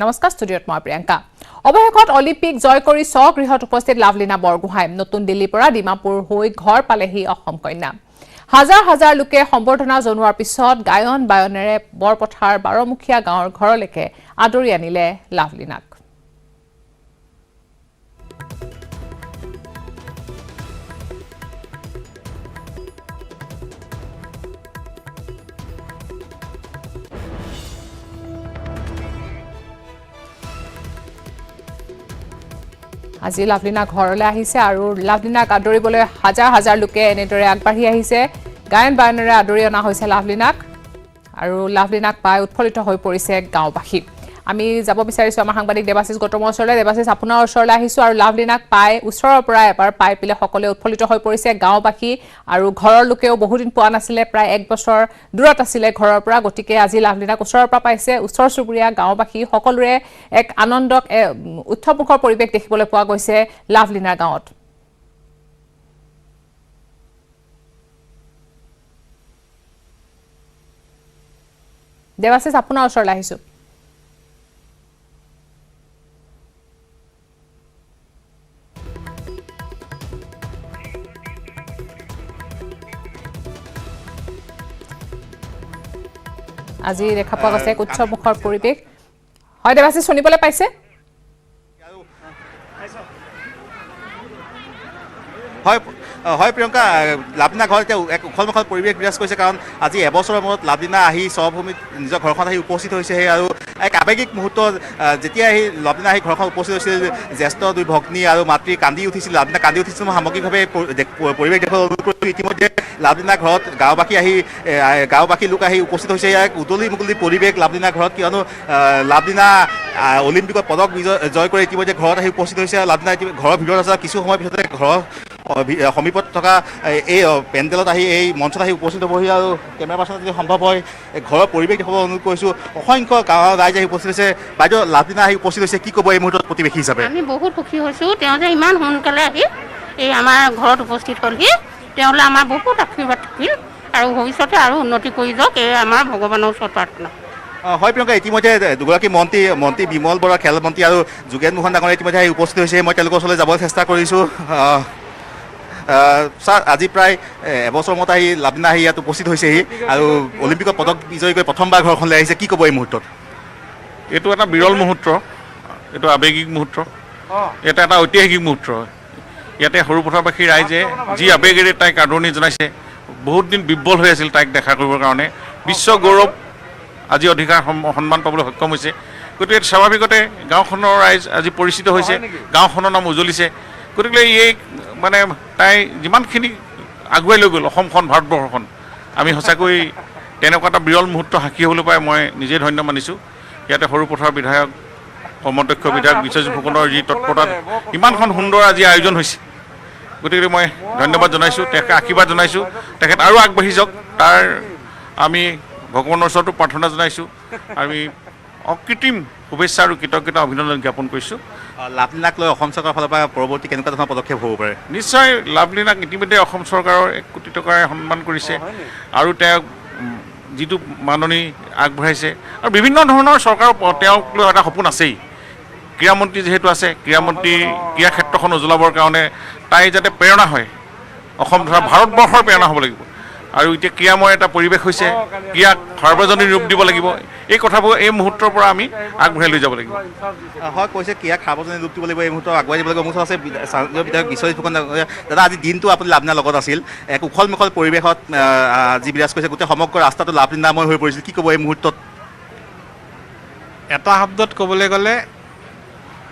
নমস্কাৰ ষ্টুডিঅ'ত মই প্ৰিয়ংকা অৱশেষত অলিম্পিক জয় কৰি স্বগৃহত উপস্থিত লাভলীনা বৰগোহাঁই নতুন দিল্লীৰ পৰা ডিমাপুৰ হৈ ঘৰ পালেহি অসম কন্যা হাজাৰ হাজাৰ লোকে সম্বৰ্ধনা জনোৱাৰ পিছত গায়ন বায়নেৰে বৰপথাৰ বাৰমুখীয়া গাঁৱৰ ঘৰলৈকে আদৰি আনিলে লাভলীনাক আজি লাভলীনা ঘৰলৈ আহিছে আৰু লাভলীনাক আদৰিবলৈ হাজাৰ হাজাৰ লোকে এনেদৰে আগবাঢ়ি আহিছে গায়ন বায়নেৰে আদৰি অনা হৈছে লাভলীনাক আৰু লাভলীনাক পাই উৎফুল্লিত হৈ পৰিছে গাঁওবাসী আমি যাব বিচাৰিছো আমাৰ সাংবাদিক দেৱাশিস গৌতমৰ ওচৰলৈ দেৱাশিস আপোনাৰ ওচৰলৈ আহিছো আৰু লাভলীনাক পাই ওচৰৰ পৰা এবাৰ পাই পিলে সকলোৱে উৎফুল্লিত হৈ পৰিছে গাঁওবাসী আৰু ঘৰৰ লোকেও বহুদিন পোৱা নাছিলে প্ৰায় এক বছৰ দূৰত আছিলে ঘৰৰ পৰা গতিকে আজি লাভলীনাক ওচৰৰ পৰা পাইছে ওচৰ চুবুৰীয়া গাঁওবাসী সকলোৰে এক আনন্দক উৎসৱমুখৰ পৰিৱেশ দেখিবলৈ পোৱা গৈছে লাভলীনাৰ গাঁৱত দেৱাশিস আপোনাৰ ওচৰলৈ আহিছো আজি দেখা পোৱা গৈছে উৎসৱমুখৰ পৰিৱেশ হয় দেৱাশিস শুনিবলৈ পাইছে হয় হয় প্ৰিয়ংকা লাভলীনা ঘৰ এতিয়া এক উখলমুখল পৰিৱেশ বিৰাজ কৰিছে কাৰণ আজি এবছৰৰ মূৰত লাভলীনা আহি স্বভূমিত নিজৰ ঘৰখন আহি উপস্থিত হৈছেহে আৰু এক আৱেগিক মুহূৰ্ত যেতিয়া আহি লাভলীনা আহি ঘৰখন উপস্থিত হৈছিল জ্যেষ্ঠ দুই ভগ্নী আৰু মাতৃ কান্দি উঠিছিল লাভলীনা কান্দি উঠিছিল মই সামগ্ৰিকভাৱে পৰিৱেশ দেখুৱাবলৈ অনুৰোধ কৰিছোঁ ইতিমধ্যে লাভলীনা ঘৰত গাঁওবাসী লোক আহি উপস্থিত হৈছে এক উদলি মুকলি পৰিৱেশ লাভলীনা ঘৰত কিয়নো লাভলীনা অলিম্পিকত পদক জয় কৰি ইতিমধ্যে ঘৰত আহি উপস্থিত হৈছে লাভলীনা ঘৰৰ ভিতৰত আছে কিছু সময়ৰ পিছতে ঘৰৰ সমীপত থকা এই পেণ্ডেলত আহি এই মঞ্চত আহি উপস্থিত হ'বহি আৰু কেমেৰা পাৰ্চনত যদি সম্ভৱ হয় ঘৰৰ পৰিৱেশ দেখুৱাবলৈ অনুৰোধ কৰিছোঁ অসংখ্য গাঁৱৰ ৰাইজ আহি উপস্থিত হৈছে বাইদেউ লাভলীনা আহি উপস্থিত হৈছে কি ক'ব এই মুহূৰ্তত প্ৰতিবেশী হিচাপে আমি বহুত সুখী হৈছোঁ তেওঁ যে ইমান সোনকালে আহি এই আমাৰ ঘৰত উপস্থিত হ'লহি তেওঁলৈ আমাৰ বহুত আশীৰ্বাদ থাকিল আৰু ভৱিষ্যতে আৰু উন্নতি কৰি যাওক এই আমাৰ ভগৱানৰ ওচৰত প্ৰাৰ্থনা হয় প্ৰিয়ংকা ইতিমধ্যে দুগৰাকী মন্ত্ৰী বিমল বৰা খেল মন্ত্ৰী আৰু যোগেন মোহন ডাঙৰীয়া ইতিমধ্যে আহি উপস্থিত হৈছে মই তেওঁলোকৰ ওচৰলৈ যাবলৈ চেষ্টা কৰিছোঁ ছাৰ আজি প্ৰায় এবছৰ মূৰত আহি লাভলীনা আহি ইয়াত উপস্থিত হৈছেহি আৰু অলিম্পিকত পদক বিজয়ী কৰি প্ৰথমবাৰ ঘৰখনলৈ আহিছে কি ক'ব এই মুহূৰ্তত এইটো এটা বিৰল মুহূৰ্ত এইটো আৱেগিক মুহূৰ্ত এটা ঐতিহাসিক মুহূৰ্ত ইয়াতে সৰুপথাৰবাসী ৰাইজে যি আৱেগেৰে তাইক আদৰণি জনাইছে বহুত দিন বিব্বল হৈ আছিল তাইক দেখা কৰিবৰ কাৰণে বিশ্ব গৌৰৱ আজি অধিকাৰ সন্মান পাবলৈ সক্ষম হৈছে গতিকে স্বাভাৱিকতে গাঁওখনৰ ৰাইজ আজি পৰিচিত হৈছে গাঁওখনৰ নাম উজ্বলিছে গতিকে এই মানে তাই যিমানখিনি আগুৱাই লৈ গ'ল অসমখন ভাৰতবৰ্ষখন আমি সঁচাকৈ তেনেকুৱা এটা বিৰল মুহূৰ্ত সাক্ষী হ'বলৈ পাই মই নিজে ধন্য মানিছোঁ ইয়াতে সৰুপথাৰ বিধায়ক কৰ্মদক্ষ বিধায়ক বিশ্বজিৎ ফুকনৰ যি তৎপৰতাত ইমানখন সুন্দৰ আজি আয়োজন হৈছে গতিকে মই ধন্যবাদ জনাইছোঁ তেখেতক আশীৰ্বাদ জনাইছোঁ তেখেত আৰু আগবাঢ়ি যাওক তাৰ আমি ভগৱানৰ ওচৰতো প্ৰাৰ্থনা জনাইছোঁ আমি অকৃত্ৰিম শুভেচ্ছা আৰু কৃতজ্ঞতা অভিনন্দন জ্ঞাপন কৰিছোঁ লাভলীনাক লৈ অসম চৰকাৰৰ ফালৰ পৰা পৰৱৰ্তী কেনেকুৱা ধৰণৰ পদক্ষেপ হ'ব পাৰে নিশ্চয় লাভলীনাক ইতিমধ্যে অসম চৰকাৰৰ 1 কোটি টকাৰে সন্মান কৰিছে আৰু তেওঁক যিটো মাননি আগবঢ়াইছে আৰু বিভিন্ন ধৰণৰ চৰকাৰৰ তেওঁক লৈ এটা সপোন আছেই ক্ৰীড়ামন্ত্ৰী যিহেতু আছে ক্ৰীড়ামন্ত্ৰী ক্ৰীড়া ক্ষেত্ৰখন উজ্বলাবৰ কাৰণে তাই যাতে প্ৰেৰণা হয় অসম তথা ভাৰতবৰ্ষৰ প্ৰেৰণা হ'ব লাগিব আৰু এতিয়া ক্ৰীড়াময় এটা পৰিৱেশ হৈছে ক্ৰীড়াক সাৰ্বজনীন ৰূপ দিব লাগিব এই কথাবোৰ এই মুহূৰ্তৰ পৰা আমি আগবঢ়াই লৈ যাব লাগিব হয় কৈছে ক্ৰীড়াক সাৰ্বজনীন ৰূপ দিব লাগিব এই মুহূৰ্তত আগুৱাই দিব লাগিব মুহূৰ্ত আছে বিধায়ক বিশ্বজিৎ ফুকন দাদা আজি দিনটো আপুনি লাভলীনাৰ লগত আছিল এক উখলমুখল পৰিৱেশত যি বিৰাজ কৰিছে গোটেই সমগ্ৰ ৰাস্তাটো লাভলীনাময় হৈ পৰিছিল কি ক'ব এই মুহূৰ্তত এটা শব্দত ক'বলৈ গ'লে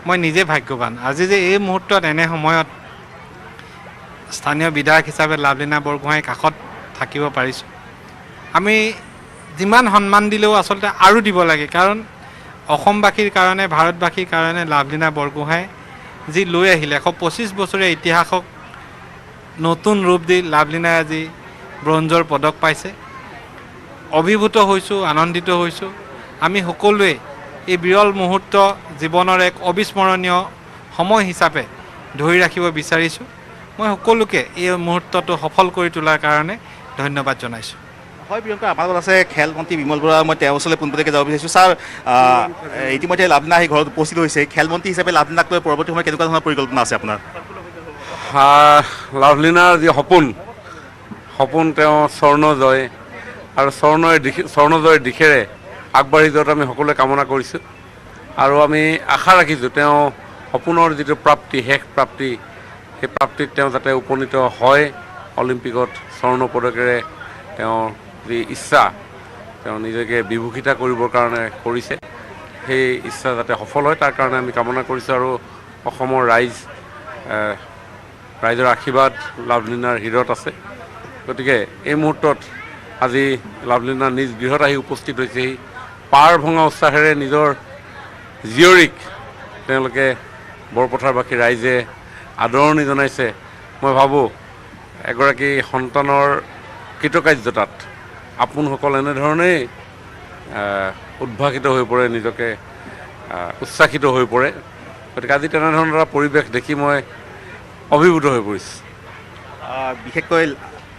মই নিজে ভাগ্যৱান আজি যে এই মুহূৰ্তত এনে সময়ত স্থানীয় বিধায়ক হিচাপে লাভলীনা বৰগোহাঁইৰ কাষত থাকিব পাৰিছোঁ আমি যিমান সন্মান দিলেও আচলতে আৰু দিব লাগে কাৰণ অসমবাসীৰ কাৰণে ভাৰতবাসীৰ কাৰণে লাভলীনা বৰগোহাঁই যি লৈ আহিলে 125 বছৰীয়া ইতিহাসক নতুন ৰূপ দি লাভলীনাই আজি ব্ৰঞ্জৰ পদক পাইছে অভিভূত হৈছোঁ আনন্দিত হৈছোঁ আমি সকলোৱে এই বিৰল মুহূৰ্ত জীৱনৰ এক অবিস্মৰণীয় সময় হিচাপে ধৰি ৰাখিব বিচাৰিছোঁ মই সকলোকে এই মুহূৰ্তটো সফল কৰি তোলাৰ কাৰণে ধন্যবাদ জনাইছোঁ হয় প্ৰিয়ংকা, আমাৰ লগত আছে খেলমন্ত্ৰী বিমল বৰা। মই তেওঁৰ ওচৰলৈ পোনপটীয়াকৈ যাব বিচাৰিছোঁ। ছাৰ, ইতিমধ্যে লাভলীনা আহি ঘৰত উপস্থিত হৈছে। খেলমন্ত্ৰী হিচাপে লাভলীনাক লৈ পৰৱৰ্তী সময়ত কেনেকুৱা ধৰণৰ পৰিকল্পনা আছে আপোনাৰ? লাভলীনাৰ যি সপোন তেওঁ স্বৰ্ণজয় আৰু স্বৰ্ণজয়ৰ দিশেৰে আগবাঢ়ি যোৱাত আমি সকলোৱে কামনা কৰিছোঁ আৰু আমি আশা ৰাখিছোঁ তেওঁ সপোনৰ যিটো প্ৰাপ্তি, শেষ প্ৰাপ্তি, সেই প্ৰাপ্তিত তেওঁ যাতে উপনীত হয়। অলিম্পিকত স্বৰ্ণ পদকেৰে তেওঁৰ যি ইচ্ছা তেওঁ নিজকে বিভূষিতা কৰিবৰ কাৰণে কৰিছে, সেই ইচ্ছা যাতে সফল হয় তাৰ কাৰণে আমি কামনা কৰিছোঁ। আৰু অসমৰ ৰাইজৰ আশীৰ্বাদ লাভলীনাৰ হৃদয়ত আছে। গতিকে এই মুহূৰ্তত আজি লাভলীনা নিজ গৃহত আহি উপস্থিত হৈছেহি। পাৰ ভঙা উৎসাহেৰে নিজৰ জীয়ৰীক তেওঁলোকে বৰপথাৰবাসী ৰাইজে আদৰণি জনাইছে। মই ভাবোঁ এগৰাকী সন্তানৰ কৃতকাৰ্যতাত আপোনসকল এনেধৰণেই উদ্ভাসিত হৈ পৰে, নিজকে উৎসাহিত হৈ পৰে। গতিকে আজি তেনেধৰণৰ এটা পৰিৱেশ দেখি মই অভিভূত হৈ পৰিছোঁ। বিশেষকৈ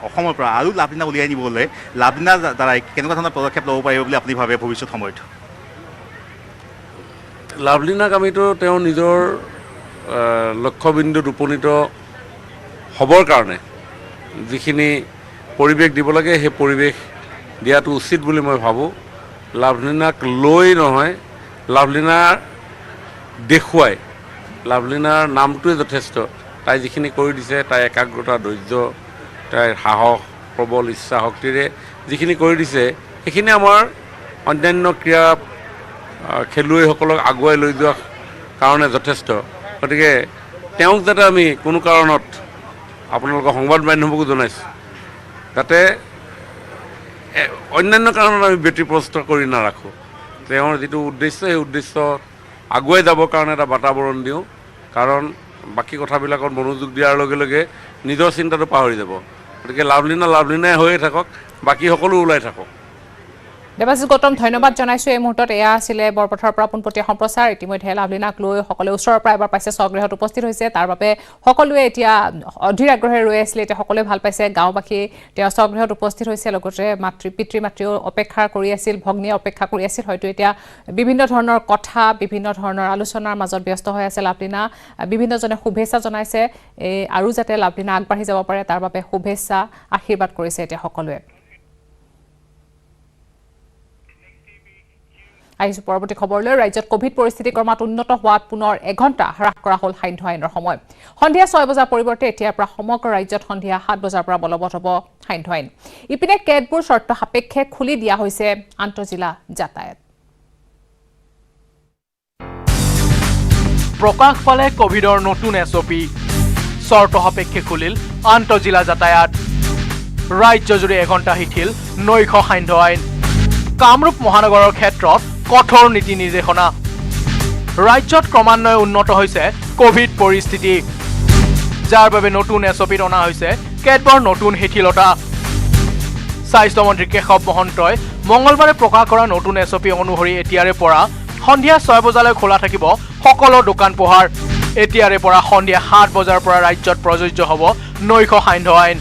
অসমৰ পৰা আৰু লাভলীনা উলিয়াই নিবলৈ লাভলীনাৰ দ্বাৰাই কেনেকুৱা ধৰণৰ পদক্ষেপ ল'ব পাৰিব বুলি আপুনি ভাবে ভৱিষ্যত সময়ত? লাভলীনাক আমিতো তেওঁ নিজৰ লক্ষ্যবিন্দুত উপনীত হ'বৰ কাৰণে যিখিনি পৰিৱেশ দিব লাগে সেই পৰিৱেশ দিয়াটো উচিত বুলি মই ভাবোঁ। লাভলীনাক লৈ নহয়, লাভলীনাৰ দেখুৱাই, লাভলীনাৰ নামটোৱে যথেষ্ট। তাই যিখিনি কৰি দিছে, তাই একাগ্ৰতা, ধৈৰ্য, তাইৰ সাহস, প্ৰবল ইচ্ছা শক্তিৰে যিখিনি কৰি দিছে, সেইখিনি আমাৰ অন্যান্য ক্ৰীড়া খেলুৱৈসকলক আগুৱাই লৈ যোৱাৰ কাৰণে যথেষ্ট। গতিকে তেওঁক যাতে আমি কোনো কাৰণত আপোনালোকৰ সংবাদ মাধ্যমকো জনাইছোঁ যাতে অন্যান্য কাৰণত আমি ব্যতিব্যস্ত কৰি নাৰাখোঁ। তেওঁৰ যিটো উদ্দেশ্য, সেই উদ্দেশ্য আগুৱাই যাবৰ কাৰণে এটা বাতাবৰণ দিওঁ। কাৰণ বাকী কথাবিলাকত মনোযোগ দিয়াৰ লগে লগে নিজৰ চিন্তাটো পাহৰি যাব। গতিকে লাভলীনাই হৈয়ে থাকক, বাকী সকলো ওলাই থাকক। দেৱাশিষ গৌতম, ধন্যবাদ জনাইছোঁ। এই মুহূৰ্তত এয়া আছিলে বৰপথাৰৰ পৰা পোনপটীয়া সম্প্ৰচাৰ। ইতিমধ্যে লাভলীনাক লৈ সকলোৱে ওচৰৰ পৰা এবাৰ পাইছে, স্বগৃহত উপস্থিত হৈছে। তাৰ বাবে সকলোৱে এতিয়া অধীৰ আগ্ৰহে ৰৈ আছিলে। এতিয়া সকলোৱে ভাল পাইছে। গাঁওবাসী তেওঁ স্বগৃহত উপস্থিত হৈছে, লগতে পিতৃ মাতৃও অপেক্ষা কৰি আছিল, ভগ্নীয়ে অপেক্ষা কৰি আছিল। হয়তো এতিয়া বিভিন্ন ধৰণৰ কথা, বিভিন্ন ধৰণৰ আলোচনাৰ মাজত ব্যস্ত হৈ আছে লাভলীনা। বিভিন্নজনে শুভেচ্ছা জনাইছে আৰু যাতে লাভলীনা আগবাঢ়ি যাব পাৰে তাৰ বাবে শুভেচ্ছা, আশীৰ্বাদ কৰিছে এতিয়া সকলোৱে। আহিছোঁ পৰৱৰ্তী খবৰলৈ। ৰাজ্যত ক'ভিড পৰিস্থিতি ক্ৰমাৎ উন্নত হোৱাত পুনৰ এঘণ্টা হ্ৰাস কৰা হ'ল সান্ধ্য আইনৰ সময়। সন্ধিয়া 6 বজাৰ পৰিৱৰ্তে এতিয়াৰ পৰা সমগ্ৰ ৰাজ্যত সন্ধিয়া 7 বজাৰ পৰা বলবৎ হ'ব সান্ধ্য আইন। ইপিনে কেতবোৰ চৰ্ত সাপেক্ষে খুলি দিয়া হৈছে আন্তঃজিলা যাতায়াত। প্ৰকাশ পালে ক'ভিডৰ নতুন SOP, চৰ্ত সাপেক্ষে খুলিল আন্তঃজিলা যাতায়াত। ৰাজ্যজুৰি এঘণ্টা শিথিল নৈশ সান্ধ্য আইন। কামৰূপ মহানগৰৰ ক্ষেত্ৰত কঠোৰ নীতি নিৰ্দেশনা। ৰাজ্যত ক্ৰমান্বয়ে উন্নত হৈছে ক'ভিড পৰিস্থিতি, যাৰ বাবে নতুন SOPত অনা হৈছে কেতবোৰ নতুন শিথিলতা। স্বাস্থ্যমন্ত্ৰী কেশৱ মহন্তই মঙলবাৰে প্ৰকাশ কৰা নতুন SOP অনুসৰি এতিয়াৰে পৰা সন্ধিয়া 6 বজালৈ খোলা থাকিব সকলো দোকান পোহাৰ। এতিয়াৰে পৰা সন্ধিয়া 7 বজাৰ পৰা ৰাজ্যত প্ৰযোজ্য হ'ব নৈশ সান্ধ্য আইন।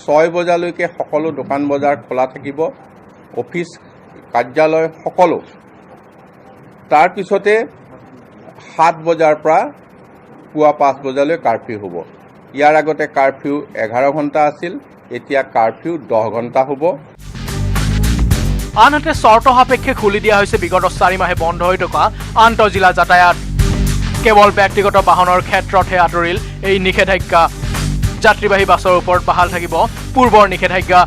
6 বজালৈকে সকলো দোকান বজাৰ খোলা থাকিব, অফিচ কাৰ্যালয় সকলো। তাৰ পিছতে 7 বজাৰ পৰা পুৱা 5 বজালৈ কাৰফিউ হ'ব। ইয়াৰ আগতে কাৰফিউ 11 ঘণ্টা আছিল, এতিয়া কাৰফিউ 10 ঘণ্টা হ'ব। আনহাতে চৰ্ত সাপেক্ষে খুলি দিয়া হৈছে বিগত 4 মাহে বন্ধ হৈ থকা আন্তঃজিলা যাতায়াত। কেৱল ব্যক্তিগত বাহনৰ ক্ষেত্ৰতহে আঁতৰিল এই নিষেধাজ্ঞা। যাত্ৰীবাহী বাছৰ ওপৰত বাহাল থাকিব পূৰ্বৰ নিষেধাজ্ঞা।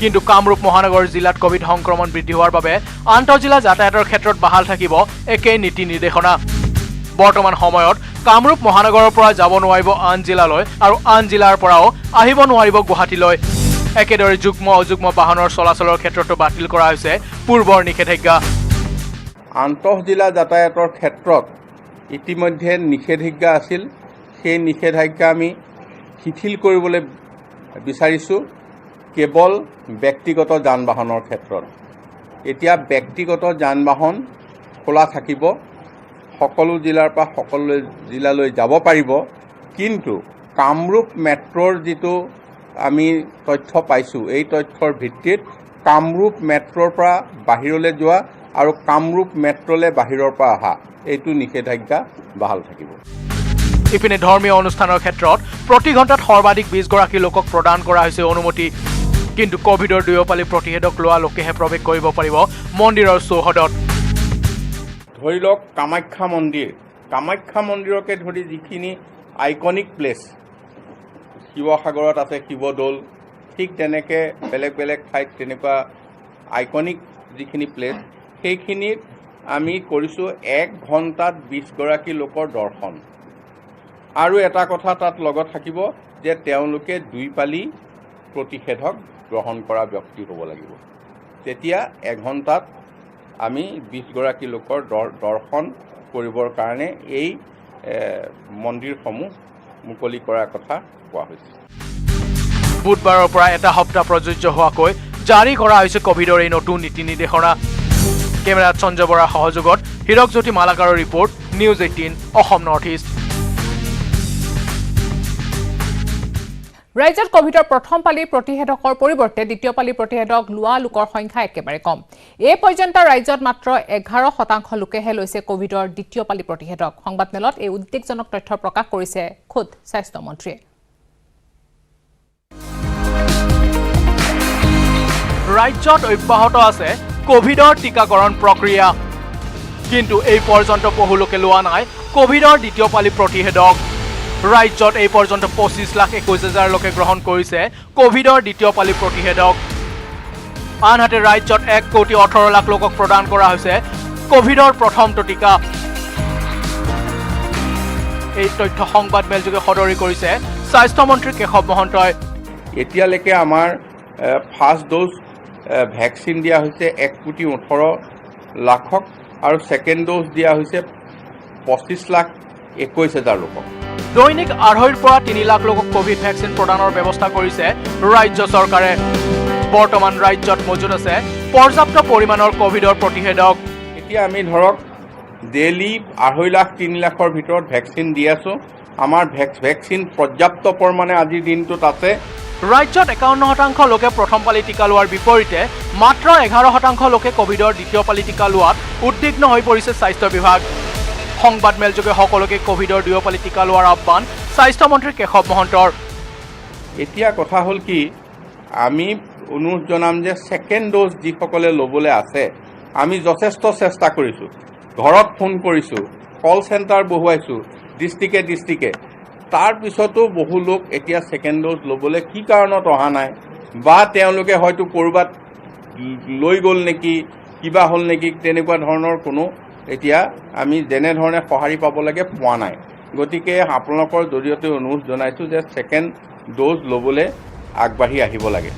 কিন্তু কামৰূপ মহানগৰ জিলাত ক'ভিড সংক্ৰমণ বৃদ্ধি হোৱাৰ বাবে আন্তঃজিলা যাতায়াতৰ ক্ষেত্ৰত বাহাল থাকিব একেই নীতি নিৰ্দেশনা। বৰ্তমান সময়ত কামৰূপ মহানগৰৰ পৰা যাব নোৱাৰিব আন জিলালৈ আৰু আন জিলাৰ পৰাও আহিব নোৱাৰিব গুৱাহাটীলৈ। একেদৰে যুগ্ম অযুগ্ম বাহনৰ চলাচলৰ ক্ষেত্ৰতো বাতিল কৰা হৈছে পূৰ্বৰ নিষেধাজ্ঞা। আন্তঃজিলা যাতায়াতৰ ক্ষেত্ৰত ইতিমধ্যে নিষেধাজ্ঞা আছিল, সেই নিষেধাজ্ঞা আমি শিথিল কৰিবলৈ বিচাৰিছোঁ কেৱল ব্যক্তিগত যান বাহনৰ ক্ষেত্ৰত। এতিয়া ব্যক্তিগত যান বাহন খোলা থাকিব, সকলো জিলাৰ পৰা সকলো জিলালৈ যাব পাৰিব। কিন্তু কামৰূপ মেট্ৰ'ৰ যিটো আমি তথ্য পাইছোঁ, এই তথ্যৰ ভিত্তিত কামৰূপ মেট্ৰ'ৰ পৰা বাহিৰলৈ যোৱা আৰু কামৰূপ মেট্ৰ'লৈ বাহিৰৰ পৰা অহা এইটো নিষেধাজ্ঞা বাহাল থাকিব। ইপিনে ধৰ্মীয় অনুষ্ঠানৰ ক্ষেত্ৰত প্ৰতি ঘণ্টাত সৰ্বাধিক 20 গৰাকী লোকক প্ৰদান কৰা হৈছে অনুমতি। কিন্তু কোভিডৰ দুয়োপালি প্ৰতিষেধক লোৱা লোকেহে প্ৰৱেশ কৰিব পাৰিব মন্দিৰৰ চৌহদত। ধৰি লওক কামাখ্যা মন্দিৰকে ধৰি যিখিনি আইকনিক প্লেচ, শিৱসাগৰত আছে শিৱদৌল, ঠিক তেনেকৈ বেলেগ বেলেগ ঠাইত তেনেকুৱা আইকনিক যিখিনি প্লেচ, সেইখিনিত আমি কৰিছোঁ 1 ঘণ্টাত 20 গৰাকী লোকৰ দৰ্শন। আৰু এটা কথা তাত লগত থাকিব যে তেওঁলোকে 2 পালি প্ৰতিষেধক গ্ৰহণ কৰা ব্যক্তি হ'ব লাগিব। তেতিয়া 1 ঘণ্টাত আমি 20 গৰাকী লোকৰ দৰ্শন কৰিবৰ কাৰণে এই মন্দিৰসমূহ মুকলি কৰাৰ কথা কোৱা হৈছে। বুধবাৰৰ পৰা এটা সপ্তাহ প্ৰযোজ্য হোৱাকৈ জাৰি কৰা হৈছে কোভিডৰ এই নতুন নীতি নিৰ্দেশনা। কেমেৰাত সঞ্জয় বৰাৰ সহযোগত হীৰকজ্যোতি মালাকাৰৰ report, news 18 Assam north east. ৰাজ্যত কোভিডৰ প্ৰথম পালি প্ৰতিষেধকৰ পৰিৱৰ্তে দ্বিতীয় পালি প্ৰতিষেধক লোৱা লোকৰ সংখ্যা একেবাৰে কম। এই পৰ্যন্ত ৰাজ্যত মাত্ৰ 11% লোকেহে লৈছে কোভিডৰ দ্বিতীয় পালি প্ৰতিষেধক। সংবাদমেলত এই উদ্বেগজনক তথ্য প্ৰকাশ কৰিছে খোদ স্বাস্থ্যমন্ত্ৰীয়ে। ৰাজ্যত অব্যাহত আছে কোভিডৰ টিকাকৰণ প্ৰক্ৰিয়া, কিন্তু এই পৰ্যন্ত বহু লোকে লোৱা নাই কোভিডৰ দ্বিতীয় পালি প্ৰতিষেধক। ৰাজ্যত এই পৰ্যন্ত 25,21,000 লোকে গ্ৰহণ কৰিছে কোভিডৰ দ্বিতীয় পালি প্ৰতিষেধক। আনহাতে ৰাজ্যত 1,18,00,000 লোকক প্ৰদান কৰা হৈছে কোভিডৰ প্ৰথমটো টিকা। এই তথ্য সংবাদমেলযোগে সদৰি কৰিছে স্বাস্থ্যমন্ত্ৰী কেশৱ মহন্তই। এতিয়ালৈকে আমাৰ ফাৰ্ষ্ট ড'জ ভেকচিন দিয়া হৈছে 1,18,00,000 আৰু ছেকেণ্ড ড'জ দিয়া হৈছে 25,21,000 লোকক। দৈনিক 2.5 পৰা 3 লাখ লোকক কোভিড ভেকচিন প্ৰদানৰ ব্যৱস্থা কৰিছে ৰাজ্য চৰকাৰে। বৰ্তমান ৰাজ্যত মজুত আছে পৰ্যাপ্ত পৰিমাণৰ কোভিডৰ প্ৰতিষেধক। এতিয়া আমি ধৰক ডেইলি 2.5 লাখ 3 লাখৰ ভিতৰত ভেকচিন দি আছোঁ। আমাৰ ভেকচিন পৰ্যাপ্ত পৰিমাণে আজিৰ দিনটোত আছে। ৰাজ্যত 51% লোকে প্ৰথম পালি টিকা লোৱাৰ বিপৰীতে মাত্ৰ 11% লোকে কোভিডৰ দ্বিতীয় পালি টিকা লোৱাত উদ্বিগ্ন হৈ পৰিছে স্বাস্থ্য বিভাগ। সংবাদমেলযোগে সকলোকে কোভিডৰ দুয়ো পালি টিকা লোৱাৰ আহ্বান স্বাস্থ্যমন্ত্ৰী কেশৱ মহন্তৰ। এতিয়া কথা হ'ল কি, আমি অনুৰোধ জনাম যে ছেকেণ্ড ড'জ যিসকলে ল'বলৈ আছে, আমি যথেষ্ট চেষ্টা কৰিছোঁ, ঘৰত ফোন কৰিছোঁ, কল চেণ্টাৰ বহুৱাইছোঁ ডিষ্ট্ৰিক্টে। তাৰপিছতো বহু লোক এতিয়া ছেকেণ্ড ড'জ ল'বলৈ কি কাৰণত অহা নাই, বা তেওঁলোকে হয়তো ক'ৰবাত লৈ গ'ল নেকি, কিবা হ'ল নেকি, তেনেকুৱা ধৰণৰ কোনো এতিয়া আমি যেনেধৰণে সঁহাৰি পাব লাগে পোৱা নাই। গতিকে আপোনালোকৰ জৰিয়তে অনুৰোধ জনাইছোঁ যে ছেকেণ্ড ড'জ ল'বলৈ আগবাঢ়ি আহিব লাগে।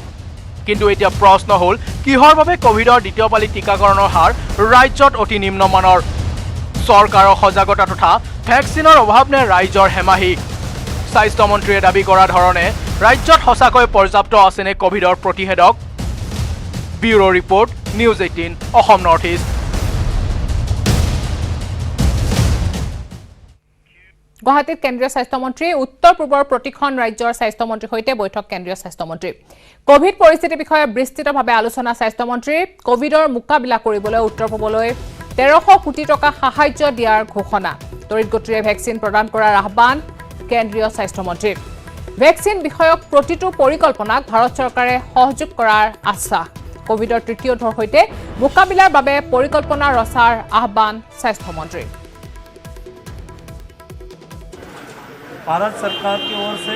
কিন্তু এতিয়া প্ৰশ্ন হ'ল, কিহৰ বাবে কোভিডৰ দ্বিতীয় পালি টিকাকৰণৰ হাৰ ৰাজ্যত অতি নিম্নমানৰ? চৰকাৰৰ সজাগতা তথা ভেকচিনৰ অভাৱ নে ৰাইজৰ হেমাহি? স্বাস্থ্যমন্ত্ৰীয়ে দাবী কৰা ধৰণে ৰাজ্যত সঁচাকৈ পৰ্যাপ্ত আছেনে কোভিডৰ প্ৰতিষেধক? Bureau' report, news 18 Assam north east. গুৱাহাটীত কেন্দ্ৰীয় স্বাস্থ্যমন্ত্ৰী, উত্তৰ পূবৰ প্ৰতিখন ৰাজ্যৰ স্বাস্থ্যমন্ত্ৰীৰ সৈতে বৈঠক কেন্দ্ৰীয় স্বাস্থ্যমন্ত্ৰী। কোভিড পৰিস্থিতিৰ বিষয়ে বিস্তৃতভাৱে আলোচনা স্বাস্থ্যমন্ত্ৰীৰ। কোভিডৰ মোকাবিলা কৰিবলৈ উত্তৰ পূবলৈ 1300 কোটি টকা সাহায্য দিয়াৰ ঘোষণা। তড়িৎ গতিৰে ভেকচিন প্ৰদান কৰাৰ আহ্বান কেন্দ্ৰীয় স্বাস্থ্যমন্ত্ৰীৰ। ভেকচিন বিষয়ক প্ৰতিটো পৰিকল্পনাক ভাৰত চৰকাৰে সহযোগ কৰাৰ আশ্বাস। কোভিডৰ তৃতীয় ঢৌৰ সৈতে মোকাবিলাৰ বাবে পৰিকল্পনা ৰচাৰ আহ্বান স্বাস্থ্যমন্ত্ৰীৰ। भारत सरकार की ओर से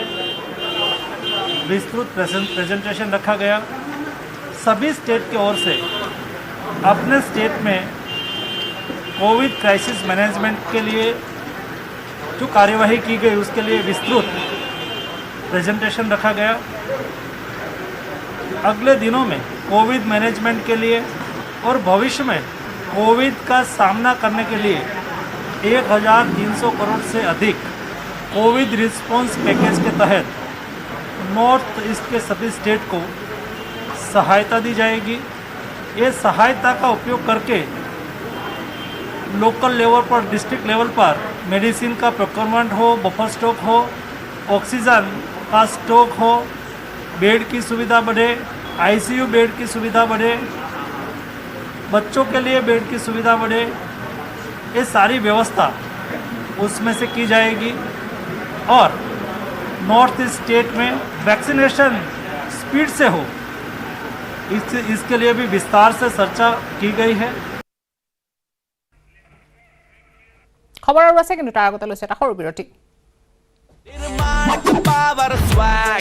विस्तृत प्रेजेंटेशन रखा गया। सभी स्टेट की ओर से अपने स्टेट में कोविड क्राइसिस मैनेजमेंट के लिए जो कार्यवाही की गई उसके लिए विस्तृत प्रेजेंटेशन रखा गया। अगले दिनों में कोविड मैनेजमेंट के लिए और भविष्य में कोविड का सामना करने के लिए 1300 करोड़ से अधिक कोविड रिस्पॉन्स पैकेज के तहत नॉर्थ ईस्ट के सभी स्टेट को सहायता दी जाएगी। ये सहायता का उपयोग करके लोकल लेवल पर, डिस्ट्रिक्ट लेवल पर मेडिसिन का प्रोक्योरमेंट हो, बफर स्टॉक हो, ऑक्सीजन का स्टॉक हो, बेड की सुविधा बढ़े, आईसीयू बेड की सुविधा बढ़े, बच्चों के लिए बेड की सुविधा बढ़े, ये सारी व्यवस्था उसमें से की जाएगी। और नॉर्थ ईस्ट स्टेट में वैक्सीनेशन स्पीड से हो, इसके लिए भी विस्तार से चर्चा की गई है। খবৰ আৰু আছে কিন্তু তাৰ আগতে লৈছে এটা সৰু বিৰতি।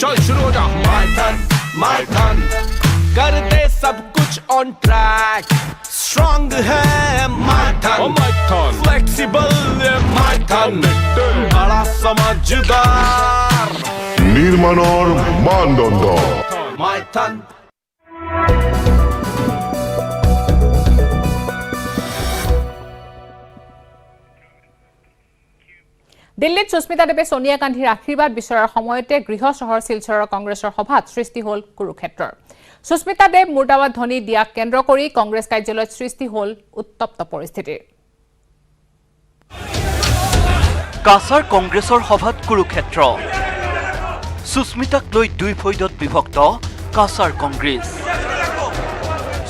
चल शुरू हो जा my turn कर दे सब कुछ on track strong है my turn flexible है my turn बड़ा समझदार নিৰ্মাণৰ মানদণ্ড my turn দিল্লীত সুস্মিতা দেৱে সোনিয়া গান্ধীৰ আশীৰ্বাদ বিচৰাৰ সময়তে গৃহ চহৰ শিলচৰৰ কংগ্ৰেছৰ সভাত সৃষ্টি হ'ল কুৰুক্ষেত্ৰৰ। সুস্মিতা দেৱ মুৰ্দাবাদ ধ্বনি দিয়াক কেন্দ্ৰ কৰি কংগ্ৰেছ কাৰ্যালয়ত সৃষ্টি হ'ল উত্তপ্ত পৰিস্থিতি। কাছাৰ কংগ্ৰেছৰ সভাত কুৰুক্ষেত্ৰ। সুস্মিতাক লৈ দুই ফৈদত বিভক্ত কাছাৰ কংগ্ৰেছ।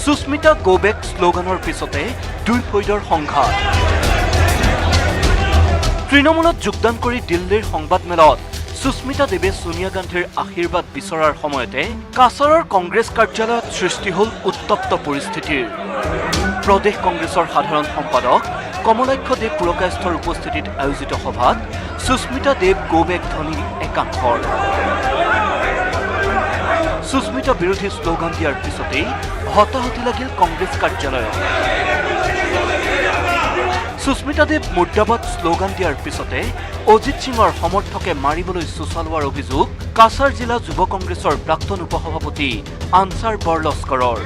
সুস্মিতা গো বেক শ্লোগানৰ পিছতে দুই ফৈদৰ সংঘাত। তৃণমূলত যোগদান কৰি দিল্লীৰ সংবাদমেলত সুস্মিতা দেৱে সোনিয়া গান্ধীৰ আশীৰ্বাদ বিচৰাৰ সময়তে কাছাৰৰ কংগ্ৰেছ কাৰ্যালয়ত সৃষ্টি হ'ল উত্তপ্ত পৰিস্থিতিৰ। প্ৰদেশ কংগ্ৰেছৰ সাধাৰণ সম্পাদক কমলাক্ষ দেৱ পুৰকায়স্থৰ উপস্থিতিত আয়োজিত সভাত সুস্মিতা দেৱ গো বেক ধ্বনি একাংশৰ। সুস্মিতা বিৰোধী শ্লোগান দিয়াৰ পিছতেই হতাহতি লাগিল কংগ্ৰেছ কাৰ্যালয়ত। সুস্মিতা দেৱ মুৰ্দাবাদ শ্লোগান দিয়াৰ পিছতে অজিত সিঙৰ সমৰ্থকে মাৰিবলৈ চোচালোৱাৰ অভিযোগ কাছাৰ জিলা যুৱ কংগ্ৰেছৰ প্ৰাক্তন উপসভাপতি আনছাৰ বৰলস্কৰৰ।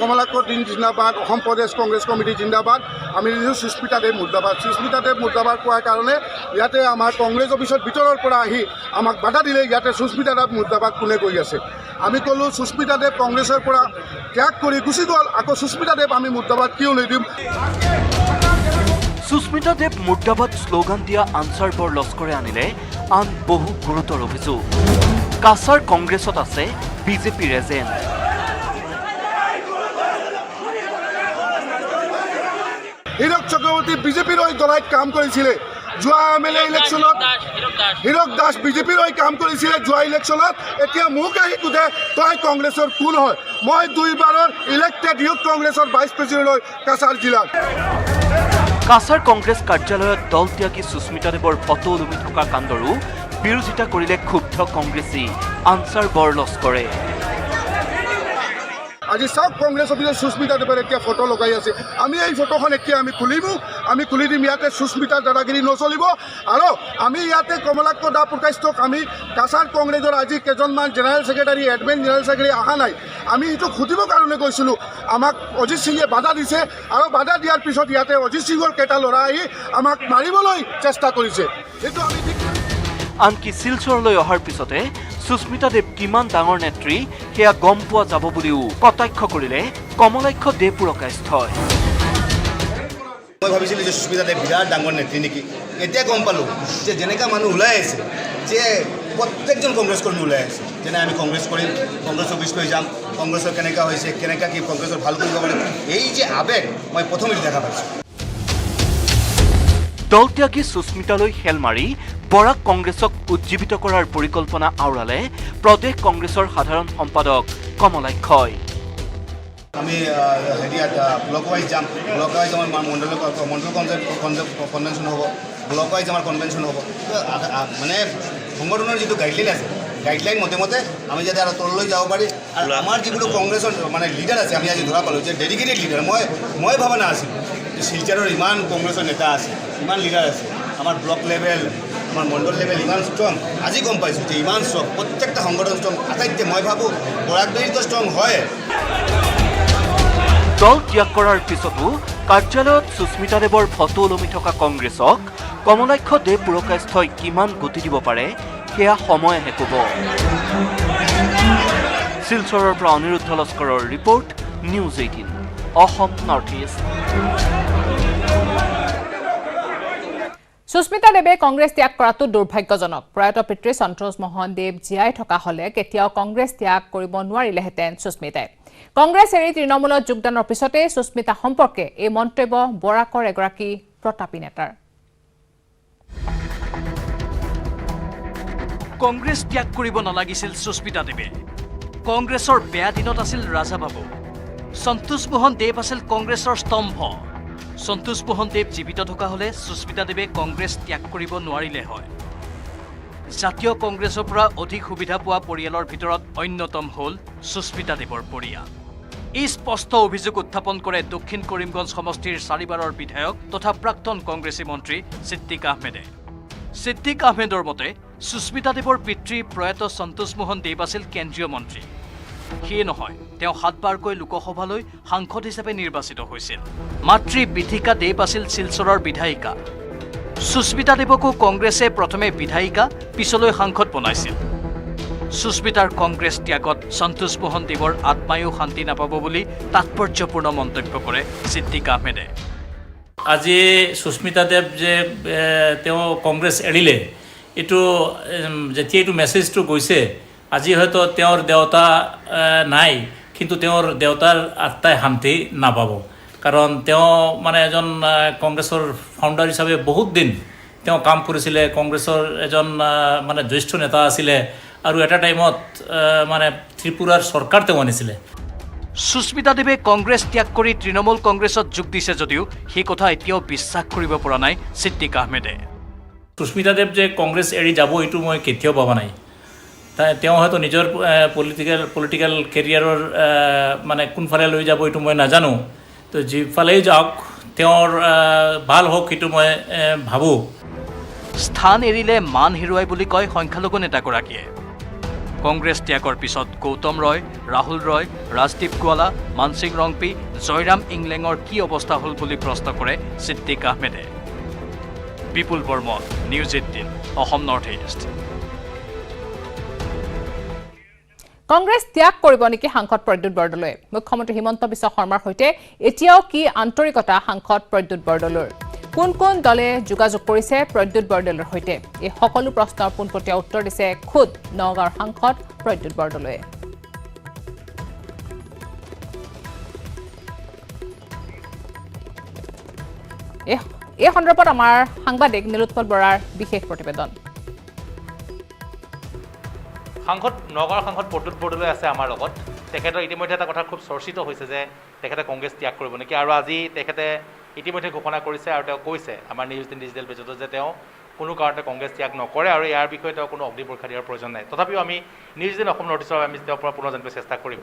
কমলাক্ষ দিন জিন্দাবাদ, অসম প্ৰদেশ কংগ্ৰেছ কমিটি জিন্দাবাদ। আমি দিছোঁ সুস্মিতা দেৱ মুৰ্দাবাদ। সুস্মিতা দেৱ মুৰ্দাবাদ কোৱাৰ কাৰণে ইয়াতে আমাৰ কংগ্ৰেছ অফিচৰ ভিতৰৰ পৰা আহি আমাক বাধা দিলে ইয়াতে সুস্মিতা দেৱ মুৰ্দাবাদ কোনে কৰি আছে। আমি ক'লোঁ সুস্মিতা দেৱ কংগ্ৰেছৰ পৰা ত্যাগ কৰি গুচি গ'ল, আকৌ সুস্মিতা দেৱ আমি মুৰ্দাবাদ কিয় নিদিম। সুস্মিতা দেৱ মুৰ্দাবাদ শ্লোগান দিয়া আনছাৰ বৰলস্কৰে আনিলে আন বহু গুৰুতৰ অভিযোগ। কাছাৰ কংগ্ৰেছত আছে বিজেপিৰ এজেণ্ট। হীৰক চক্ৰৱৰ্তী বিজেপিৰ হৈ দলাইত কাম কৰিছিলে যোৱা MLA ইলেকশ্যনত। হীৰক দাস বিজেপিৰ হৈ কাম কৰিছিলে যোৱা ইলেকশ্যনত। এতিয়া মোক আহি সোধে তই কংগ্ৰেছৰ কোন হয়। মই 2 বাৰৰ ইলেক্টেড ইউথ কংগ্ৰেছৰ ভাইচ প্ৰেচিডেণ্ট হয় কাছাৰ জিলাত। কাছাৰ কংগ্ৰেছ কাৰ্যালয়ত দল ত্যাগী সুস্মিতা দেৱৰ ফটো ওলমি থকা কাণ্ডৰো বিৰোধিতা কৰিলে ক্ষুব্ধ কংগ্ৰেছী আনছাৰ বৰলস্কৰে। আজি চাওক কংগ্ৰেছ অফিচত সুস্মিতা দেৱৰ এতিয়া ফটো লগাই আছে। আমি এই ফটোখন এতিয়া আমি খুলি দিম। ইয়াতে সুস্মিতাৰ দাদাগিৰি নচলিব। আৰু আমি ইয়াতে কমলাক্ষ দা পুৰকায়স্থক আমি কাছাৰ কংগ্ৰেছৰ আজি কেইজনমান general secretary admin general secretary অহা নাই। আমি এইটো সুধিবৰ কাৰণে গৈছিলোঁ। আমাক অজিত সিঙে বাধা দিছে আৰু বাধা দিয়াৰ পিছত ইয়াতে অজিত সিঙৰ কেইটা ল'ৰা আহি আমাক মাৰিবলৈ চেষ্টা কৰিছে। এইটো আমি আনকি শিলচৰলৈ অহাৰ পিছতে সুস্মিতা দেৱ কিমান ডাঙৰ নেত্ৰী সেয়া গম পোৱা যাব বুলিও কটাক্ষ কৰিলে কমলাক্ষ দেৱ পুৰকায়স্থই। মই ভাবিছিলোঁ যে সুস্মিতা দেৱ বিৰাট ডাঙৰ নেত্ৰী নেকি। এতিয়া গম পালোঁ যে যেনেকুৱা মানুহ ওলাই আছে, যে প্ৰত্যেকজন কংগ্ৰেছ কৰ্মী ওলাই আছে, যেনে আমি কংগ্ৰেছ কৰিম, কংগ্ৰেছ অফিচ কৰি যাম, কংগ্ৰেছৰ কেনেকুৱা হৈছে, কেনেকুৱা কি কংগ্ৰেছৰ ভাল কৰিব পাৰিম, এই যে আৱেগ মই প্ৰথমে দেখা পাইছোঁ। দল ত্যাগী সুস্মিতালৈ খেল মাৰি বৰাক কংগ্ৰেছক উজ্জীৱিত কৰাৰ পৰিকল্পনা আওৰালে প্ৰদেশ কংগ্ৰেছৰ সাধাৰণ সম্পাদক কমলাক্ষই। আমি হেৰিয়াত ব্লক ৱাইজ যাম, ব্লক ৱাইজ আমাৰ মণ্ডল কনভেনশ্যন হ'ব, ব্লক ৱাইজ আমাৰ কনভেনশ্যন হ'ব। মানে সংগঠনৰ যিটো গাইডলাইন আছে, গাইডলাইন মতে আমি যাতে আৰু তললৈ যাব পাৰি। আৰু আমাৰ যিবোৰ কংগ্ৰেছৰ মানে লিডাৰ আছে, আমি আজি ধৰা পালোঁ যে ডেডিকেটেড লিডাৰ। মই ভবা নাছিলোঁ যে শিলচৰৰ ইমান কংগ্ৰেছৰ নেতা আছে, ইমান লিডাৰ আছে, আমাৰ ব্লক লেভেল, আমাৰ মণ্ডল লেভেল ইমান ষ্ট্ৰং। আজি গম পাইছোঁ যে ইমান ষ্ট্ৰং, প্ৰত্যেকটা সংগঠন ষ্ট্ৰং। আটাইতকৈ মই ভাবোঁ বৰাকবেৰীটো ষ্ট্ৰং হয়। দল ত্যাগ কৰাৰ পিছতো কাৰ্যালয়ত সুস্মিতা দেৱৰ ফটো ওলমি থকা কংগ্ৰেছক কমলাক্ষ দেৱ পুৰকায়স্থই কিমান গতি দিব পাৰে সেয়া সময়েহে ক'ব। শিলচৰৰ পৰা অনিৰুদ্ধ লস্কৰৰ report, news 18 Assam north east. Sushmita দেৱে কংগ্ৰেছ ত্যাগ কৰাটো দুৰ্ভাগ্যজনক প্ৰয়াত পিতৃ সন্তোষ মোহন দেৱ জীয়াই থকা হলে কেতিয়াও কংগ্ৰেছ ত্যাগ কৰিব নোৱাৰিলেহেঁতেন সুস্মিতাই কংগ্ৰেছ এৰি তৃণমূলত যোগদানৰ পিছতে সুস্মিতা সম্পৰ্কে এই মন্তব্য বৰাকৰ এগৰাকী প্ৰতাপী নেতাৰ কংগ্ৰেছ ত্যাগ কৰিব নালাগিছিল সুস্মিতা দেৱে কংগ্ৰেছৰ বেয়া দিনত আছিল ৰাজাবাবু সন্তোষ মোহন দেৱ আছিল কংগ্ৰেছৰ স্তম্ভ সন্তোষ মোহন দেৱ জীৱিত থকা হলে সুস্মিতা দেৱে কংগ্ৰেছ ত্যাগ কৰিব নোৱাৰিলে হয় জাতীয় কংগ্ৰেছৰ পৰা অধিক সুবিধা পোৱা পৰিয়ালৰ ভিতৰত অন্যতম হ'ল সুস্মিতা দেৱৰ পৰিয়াল এই স্পষ্ট অভিযোগ উত্থাপন কৰে দক্ষিণ কৰিমগঞ্জ সমষ্টিৰ 4বাৰৰ বিধায়ক তথা প্ৰাক্তন কংগ্ৰেছী মন্ত্ৰী সিদ্দিক আহমেদে সিদ্দিক আহমেদৰ মতে সুস্মিতা দেৱৰ পিতৃ প্ৰয়াত সন্তোষ মোহন দেৱ আছিল কেন্দ্ৰীয় মন্ত্ৰী সেয়ে নহয় তেওঁ 7বাৰকৈ লোকসভালৈ সাংসদ হিচাপে নিৰ্বাচিত হৈছিল মাতৃ বিথিকা দেৱ আছিল শিলচৰৰ বিধায়িকা সুস্মিতা দেৱকো কংগ্ৰেছে প্ৰথমে বিধায়িকা পিছলৈ সাংসদ বনাইছিল সুস্মিতাৰ কংগ্ৰেছ ত্যাগত সন্তোষ মোহন দেৱৰ আত্মায়ো শান্তি নাপাব বুলি তাৎপৰ্যপূৰ্ণ মন্তব্য কৰে সিদ্দিক আহমেদে আজি সুস্মিতা দেৱ যে তেওঁ কংগ্ৰেছ এৰিলে এইটো যেতিয়া এইটো মেছেজটো গৈছে আজি হয়তো তেওঁৰ দেউতা নাই কিন্তু তেওঁৰ দেউতাৰ আত্মাই শান্তি নাপাব কাৰণ তেওঁ মানে এজন কংগ্ৰেছৰ ফাউণ্ডাৰ হিচাপে বহুত দিন তেওঁ কাম কৰিছিলে কংগ্ৰেছৰ এজন মানে জ্যেষ্ঠ নেতা আছিলে আৰু এটা টাইমত মানে ত্ৰিপুৰাৰ চৰকাৰ তেওঁ আনিছিলে সুস্মিতা দেৱে কংগ্ৰেছ ত্যাগ কৰি তৃণমূল কংগ্ৰেছত যোগ দিছে যদিও সেই কথা এতিয়াও বিশ্বাস কৰিব পৰা নাই সিদ্দিক আহমেদে সুস্মিতা দেৱ যে কংগ্ৰেছ এৰি যাব এইটো মই কেতিয়াও ভবা নাই তেওঁ হয়তো নিজৰ পলিটিকেল কেৰিয়াৰৰ মানে কোনফালে লৈ যাব এইটো মই নাজানো তো যিফালেই যাওক তেওঁৰ ভাল হওক সেইটো মই ভাবোঁ স্থান এৰিলে মান হেৰুৱাই বুলি কয় সংখ্যালঘু নেতাগৰাকীয়ে কংগ্ৰেছ ত্যাগৰ পিছত গৌতম ৰয় ৰাহুল ৰয় ৰাজদীপ গোৱালা মানসিং ৰংপি জয়ৰাম ইংলেঙৰ কি অৱস্থা হ'ল বুলি প্ৰশ্ন কৰে সিদ্দিক আহমেদে Bipul Barman news 18 Assam north east Congress ত্যাগ কৰিব নেকি সাংসদ প্ৰদ্যুৎ বৰদলৈ মুখ্যমন্ত্ৰী হিমন্ত বিশ্ব শৰ্মাৰ সৈতে এতিয়াও কি আন্তৰিকতা সাংসদ প্ৰদ্যুৎ বৰদলৈৰ কোন কোন দলে যোগাযোগ কৰিছে প্ৰদ্যুৎ বৰদলৈৰ সৈতে এই সকলো প্ৰশ্নৰ পোনপটীয়া উত্তৰ দিছে খুদ নগাঁৱৰ সাংসদ প্ৰদ্যুৎ বৰদলৈয়ে এই সন্দৰ্ভত আমাৰ সাংবাদিক নীলোৎপল বৰাৰ বিশেষ প্ৰতিবেদন সাংসদ নগাঁৱৰ সাংসদ প্ৰদ্যুৎ বৰদলৈ আছে আমাৰ লগত তেখেতৰ ইতিমধ্যে এটা কথা খুব চৰ্চিত হৈছে যে তেখেতে কংগ্ৰেছ ত্যাগ কৰিব নেকি আৰু আজি তেখেতে ইতিমধ্যে ঘোষণা কৰিছে আৰু তেওঁ কৈছে আমাৰ নিউজ ডিজিটেল পেজতো যে তেওঁ কোনো কাৰণতে কংগ্ৰেছ ত্যাগ নকৰে আৰু ইয়াৰ বিষয়ে তেওঁ কোনো অগ্নি পৰীক্ষা দিয়াৰ প্ৰয়োজন নাই তথাপিও আমি নিউজ ডিজিটেল অসম নৰ্থ ইষ্টৰ আমি তেওঁৰ পৰা পুনৰ জানিবলৈ চেষ্টা কৰিম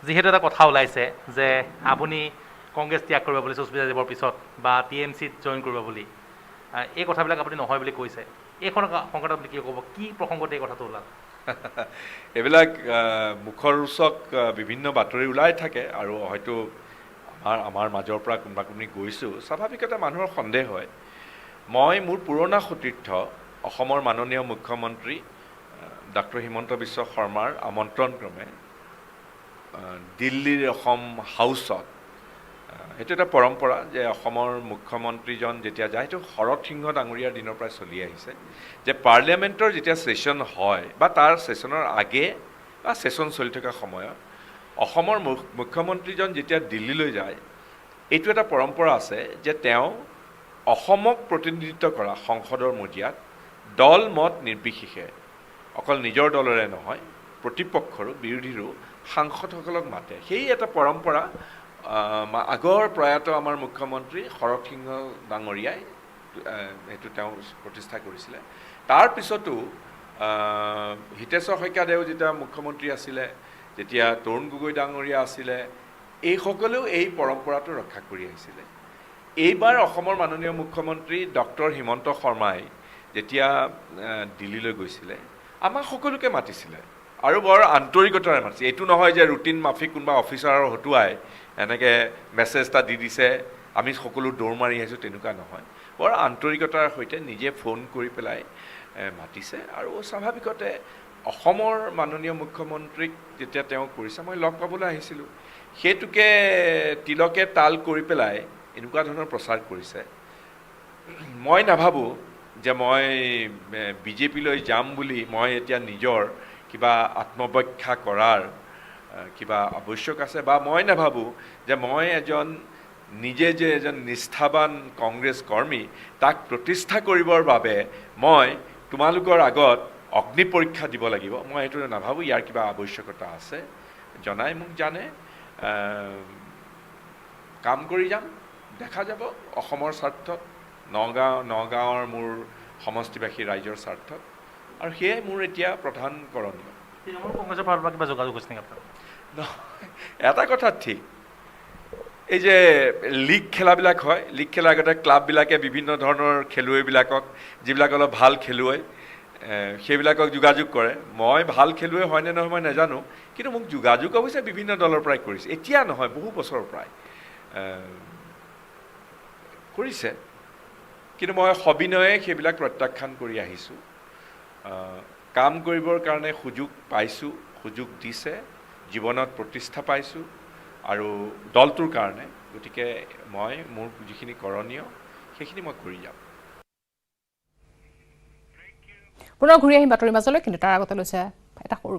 যিহেতু এটা কথা ওলাইছে যে আপুনি কংগ্ৰেছ ত্যাগ কৰিব বুলি সুস্মিতা দেৱৰ পিছত বা TMCত জইন কৰিব বুলি এই কথাবিলাক আপুনি নহয় বুলি কৈছে এইখন সংকটত আপুনি কি ক'ব কি প্ৰসংগত এই কথাটো ওলাল এইবিলাক মুখৰ ৰোচক বিভিন্ন বাতৰি ওলাই থাকে আৰু হয়তো আমাৰ মাজৰ পৰা কোনোবা কোনোবি গৈছোঁ স্বাভাৱিকতে মানুহৰ সন্দেহ হয় মই মোৰ পুৰণা সতীৰ্থ অসমৰ মাননীয় মুখ্যমন্ত্ৰী ডক্টৰ হিমন্ত বিশ্ব শৰ্মাৰ আমন্ত্ৰণক্ৰমে দিল্লীৰ অসম হাউচত সেইটো এটা পৰম্পৰা যে অসমৰ মুখ্যমন্ত্ৰীজন যেতিয়া যায় সেইটো শৰৎ সিংহ ডাঙৰীয়াৰ দিনৰ পৰাই চলি আহিছে যে পাৰ্লিয়ামেণ্টৰ যেতিয়া ছেশ্যন হয় বা তাৰ ছেশ্যনৰ আগে বা ছেশ্যন চলি থকা সময়ত অসমৰ মুখ্যমন্ত্ৰীজন যেতিয়া দিল্লীলৈ যায় এইটো এটা পৰম্পৰা আছে যে তেওঁ অসমক প্ৰতিনিধিত্ব কৰা সংসদৰ মজিয়াত দল মত নিৰ্বিশেষে অকল নিজৰ দলৰে নহয় প্ৰতিপক্ষৰো বিৰোধীৰো সাংসদসকলক মাতে সেই এটা পৰম্পৰা আগৰ প্ৰয়াত আমাৰ মুখ্যমন্ত্ৰী শৰৎ সিংহ ডাঙৰীয়াই সেইটো তেওঁ প্ৰতিষ্ঠা কৰিছিলে তাৰপিছতো হিতেশ্বৰ শইকীয়াদেউ যেতিয়া মুখ্যমন্ত্ৰী আছিলে যেতিয়া তৰুণ গগৈ ডাঙৰীয়া আছিলে এইসকলেও এই পৰম্পৰাটো ৰক্ষা কৰি আহিছিলে এইবাৰ অসমৰ মাননীয় মুখ্যমন্ত্ৰী ডক্টৰ হিমন্ত শৰ্মাই যেতিয়া দিল্লীলৈ গৈছিলে আমাক সকলোকে মাতিছিলে আৰু বৰ আন্তৰিকতাৰে মাতিছে এইটো নহয় যে ৰুটিন মাফিক কোনোবা অফিচাৰৰ হতুৱাই এনেকৈ মেছেজ এটা দি দিছে আমি সকলো দৌৰ মাৰি আহিছোঁ তেনেকুৱা নহয় বৰ আন্তৰিকতাৰ সৈতে নিজে ফোন কৰি পেলাই মাতিছে আৰু স্বাভাৱিকতে অসমৰ মাননীয় মুখ্যমন্ত্ৰীক যেতিয়া তেওঁ কৰিছে মই লগ পাবলৈ আহিছিলোঁ সেইটোকে তিলকে তাল কৰি পেলাই এনেকুৱা ধৰণৰ প্ৰচাৰ কৰিছে মই নাভাবোঁ যে মই বিজেপিলৈ যাম বুলি মই এতিয়া নিজৰ কিবা আত্মব্যাখ্যা কৰাৰ কিবা আৱশ্যক আছে বা মই নাভাবোঁ যে মই নিজে যে এজন নিষ্ঠাবান কংগ্ৰেছ কৰ্মী তাক প্ৰতিষ্ঠা কৰিবৰ বাবে মই তোমালোকৰ আগত অগ্নি পৰীক্ষা দিব লাগিব মই সেইটো নাভাবোঁ ইয়াৰ কিবা আৱশ্যকতা আছে জনাই মোক জানে কাম কৰি যাম দেখা যাব অসমৰ স্বাৰ্থত নগাঁৱৰ মোৰ সমষ্টিবাসী ৰাইজৰ স্বাৰ্থত আৰু সেয়াই মোৰ এতিয়া প্ৰধান কৰণীয় কংগ্ৰেছৰ ফালৰ পৰা কিবা যোগাযোগ হৈছে নেকি আপোনাৰ এটা কথা ঠিক এই যে লীগ খেলাবিলাক হয় লীগ খেলাৰ আগতে ক্লাববিলাকে বিভিন্ন ধৰণৰ খেলুৱৈবিলাকক যিবিলাক অলপ ভাল খেলুৱৈ সেইবিলাকক যোগাযোগ কৰে মই ভাল খেলুৱৈ হয়নে নহয় মই নাজানো কিন্তু মোক যোগাযোগ অৱশ্যে বিভিন্ন দলৰ পৰাই কৰিছে এতিয়া নহয় বহু বছৰৰ পৰাই কৰিছে কিন্তু মই সবিনয়ে সেইবিলাক প্ৰত্যাখ্যান কৰি আহিছোঁ কাম কৰিবৰ কাৰণে সুযোগ পাইছোঁ সুযোগ দিছে জীৱনত প্ৰতিষ্ঠা পাইছোঁ আৰু দলটোৰ কাৰণে গতিকে মই মোৰ যিখিনি কৰণীয় সেইখিনি মই কৰি যাম পুনৰ ঘূৰি আহিম বাতৰিৰ মাজলৈ কিন্তু তাৰ আগতে লৈছে এটা সৰু